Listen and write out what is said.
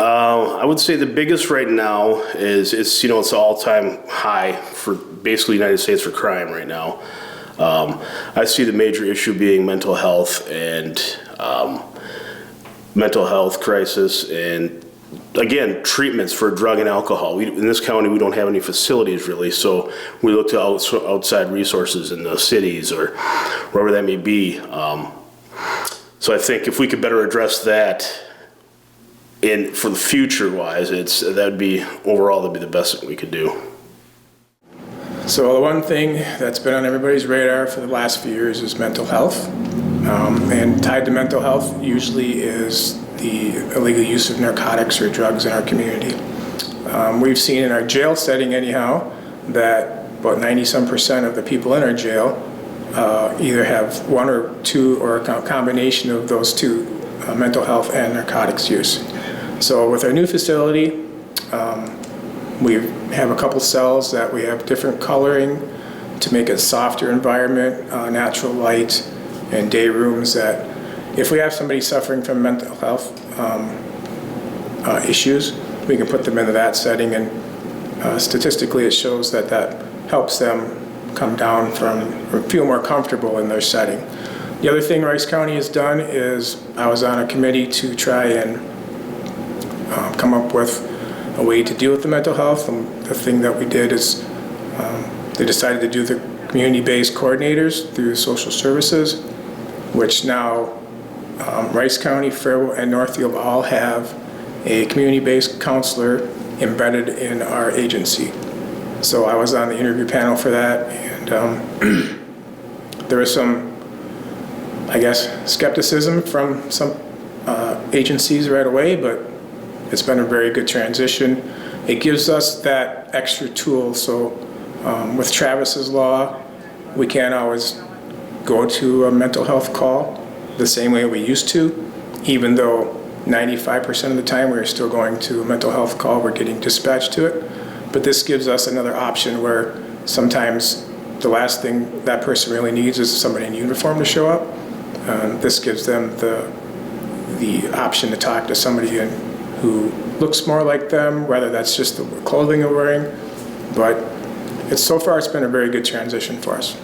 I would say the biggest right now is it's it's all-time high for basically the United States for crime right now. I see the major issue being mental health and mental health crisis and again treatments for drug and alcohol. In this county we don't have any facilities really, so we look to outside resources in the cities or wherever that may be. So I think if we could better address that. And for the future wise, that'd be the best thing we could do. So the one thing that's been on everybody's radar for the last few years is mental health. And tied to mental health usually is the illegal use of narcotics or drugs in our community. We've seen in our jail setting anyhow that about 90% of the people in our jail either have one or two or a combination of those two, mental health and narcotics use. So with our new facility, we have a couple cells that we have different coloring to make it a softer environment, natural light, and day rooms that if we have somebody suffering from mental health issues, we can put them into that setting, and statistically it shows that helps them come down from or feel more comfortable in their setting. The other thing Rice County has done is I was on a committee to try and come up with a way to deal with the mental health. And the thing that we did is they decided to do the community-based coordinators through social services, which now Rice County, Faribault, and Northfield all have a community-based counselor embedded in our agency. So I was on the interview panel for that, and there was some, I guess, skepticism from some agencies right away, but it's been a very good transition. It gives us that extra tool. So with Travis's law, we can't always go to a mental health call the same way we used to, even though 95% of the time we're still going to a mental health call, we're getting dispatched to it. But this gives us another option where sometimes the last thing that person really needs is somebody in uniform to show up. This gives them the option to talk to somebody who looks more like them, whether that's just the clothing they're wearing. But so far it's been a very good transition for us.